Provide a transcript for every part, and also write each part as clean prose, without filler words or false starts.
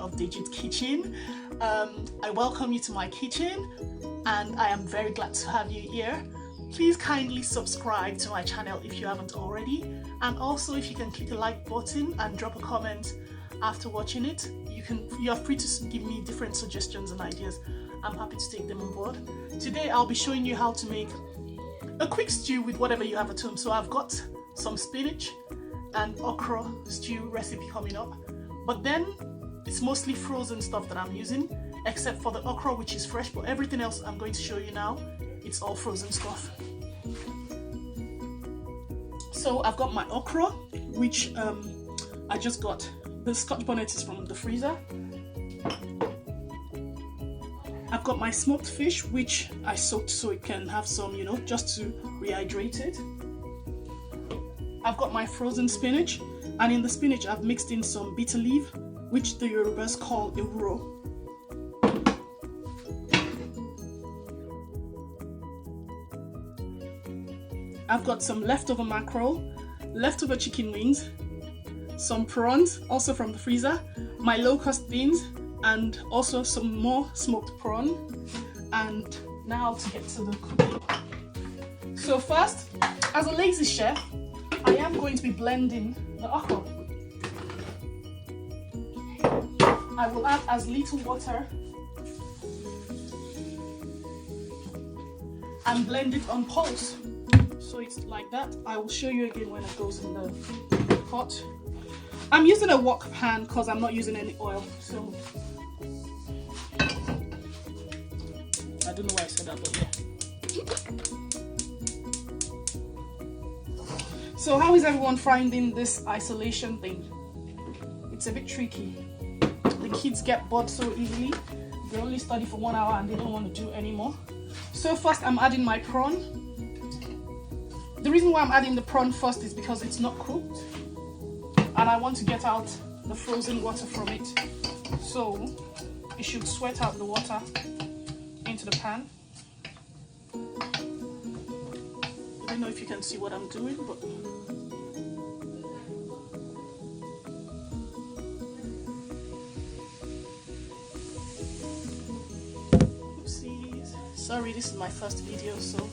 of Digit Kitchen. I welcome you to my kitchen and I am very glad to have you here. Please kindly subscribe to my channel if you haven't already, and also if you can click the like button and drop a comment after watching it. You are free to give me different suggestions and ideas. I'm happy to take them on board. Today I'll be showing you how to make a quick stew with whatever you have at home. So I've got some spinach and okra stew recipe coming up, but then it's mostly frozen stuff that I'm using, except for the okra, which is fresh, but everything else I'm going to show you now, it's all frozen stuff. So I've got my okra, which I just got. The Scotch bonnet is from the freezer. I've got my smoked fish, which I soaked so it can have some, just to rehydrate it. I've got my frozen spinach, and in the spinach I've mixed in some bitter leaf, which the Yorubas call Okro. I've got some leftover mackerel, leftover chicken wings, some prawns, also from the freezer, my locust beans, and also some more smoked prawn. And now to get to the cooking. So first, as a lazy chef, I am going to be blending the okra. I will add as little water and blend it on pulse. So it's like that. I will show you again when it goes in the pot. I'm using a wok pan because I'm not using any oil. So I don't know why I said that, but yeah. So how is everyone finding this isolation thing? It's a bit tricky. The kids get bored so easily. They only study for 1 hour and they don't want to do anymore. So first I'm adding my prawn. The reason why I'm adding the prawn first is because it's not cooked and I want to get out the frozen water from it. So it should sweat out the water into the pan. I don't know if you can see what I'm doing, but oopsies. Sorry, this is my first video, so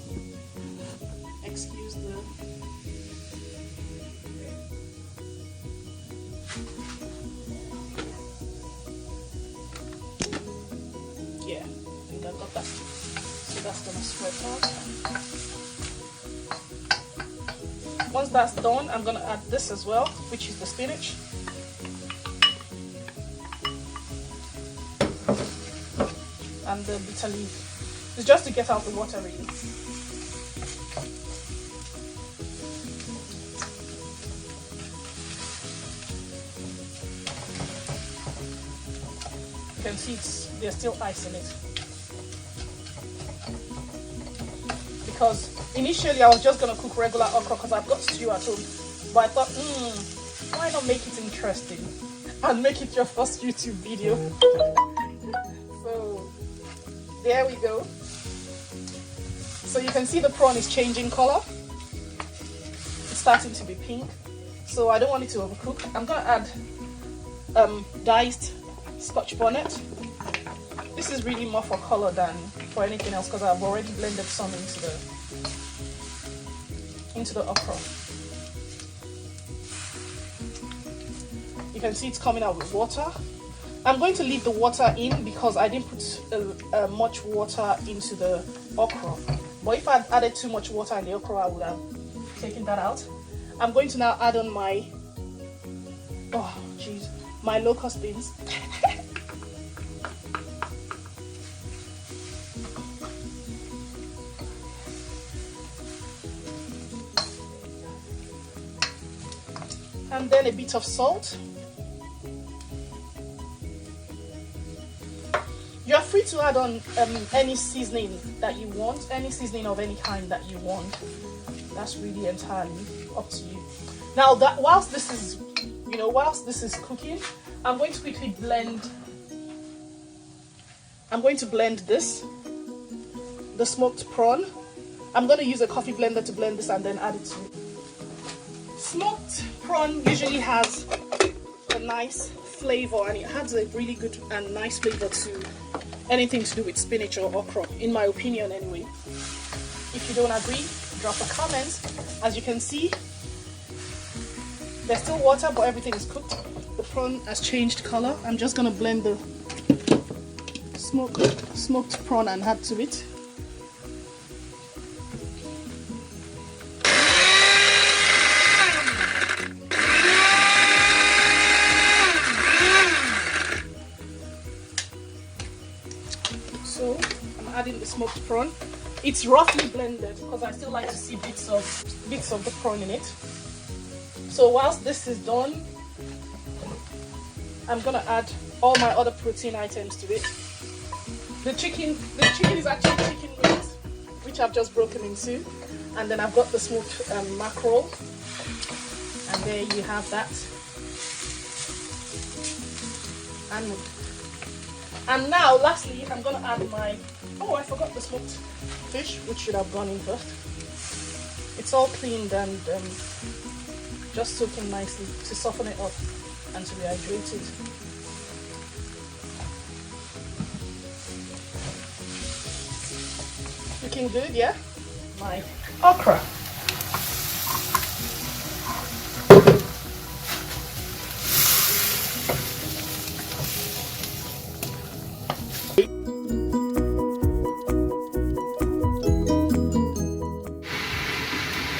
excuse the yeah, I think I got that. So that's gonna sweat out. Once that's done, I'm gonna add this as well, which is the spinach. And the bitter leaf. It's just to get out the water really. You can see there's still ice in it. Because initially I was just going to cook regular okra because I've got stew at home. But I thought, why not make it interesting and make it your first YouTube video? So there we go. So you can see the prawn is changing color. It's starting to be pink. So I don't want it to overcook. I'm going to add diced Scotch bonnet. This is really more for color than for anything else because I've already blended some into the okra. You can see it's coming out with water. I'm going to leave the water in because I didn't put much water into the okra. But if I added too much water in the okra, I would have taken that out. I'm going to now add on my my locust beans. And then a bit of salt. You are free to add on any seasoning that you want, any seasoning of any kind that you want. That's really entirely up to you. Now that whilst this is cooking, I'm going to quickly blend. I'm going to blend this, the smoked prawn. I'm going to use a coffee blender to blend this and then add it to it. Smoked prawn usually has a nice flavor, and it adds a really good and nice flavor to anything to do with spinach or okra, in my opinion anyway. If you don't agree, drop a comment. As you can see, there's still water, but everything is cooked. The prawn has changed color. I'm just gonna blend the smoked prawn and add to it. So I'm adding the smoked prawn. It's roughly blended because I still like to see bits of the prawn in it. So whilst this is done, I'm gonna add all my other protein items to it. The chicken is actually chicken wings, which I've just broken into, and then I've got the smoked mackerel, and there you have that. And now, lastly, I'm gonna add my, oh, I forgot the smoked fish, which should have gone in first. It's all cleaned and just soaking nicely to soften it up and to rehydrate it. Looking good, yeah? My okra.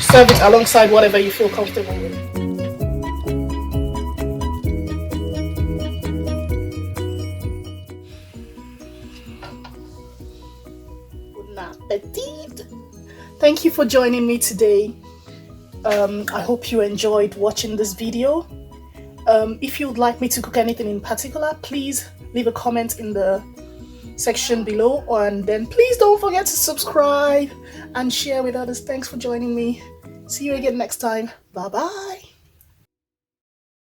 Serve it alongside whatever you feel comfortable with. Bon appetit! Thank you for joining me today. I hope you enjoyed watching this video. If you would like me to cook anything in particular, please leave a comment in the section below, and then please don't forget to subscribe and share with others. Thanks for joining me. See you again next time. Bye bye.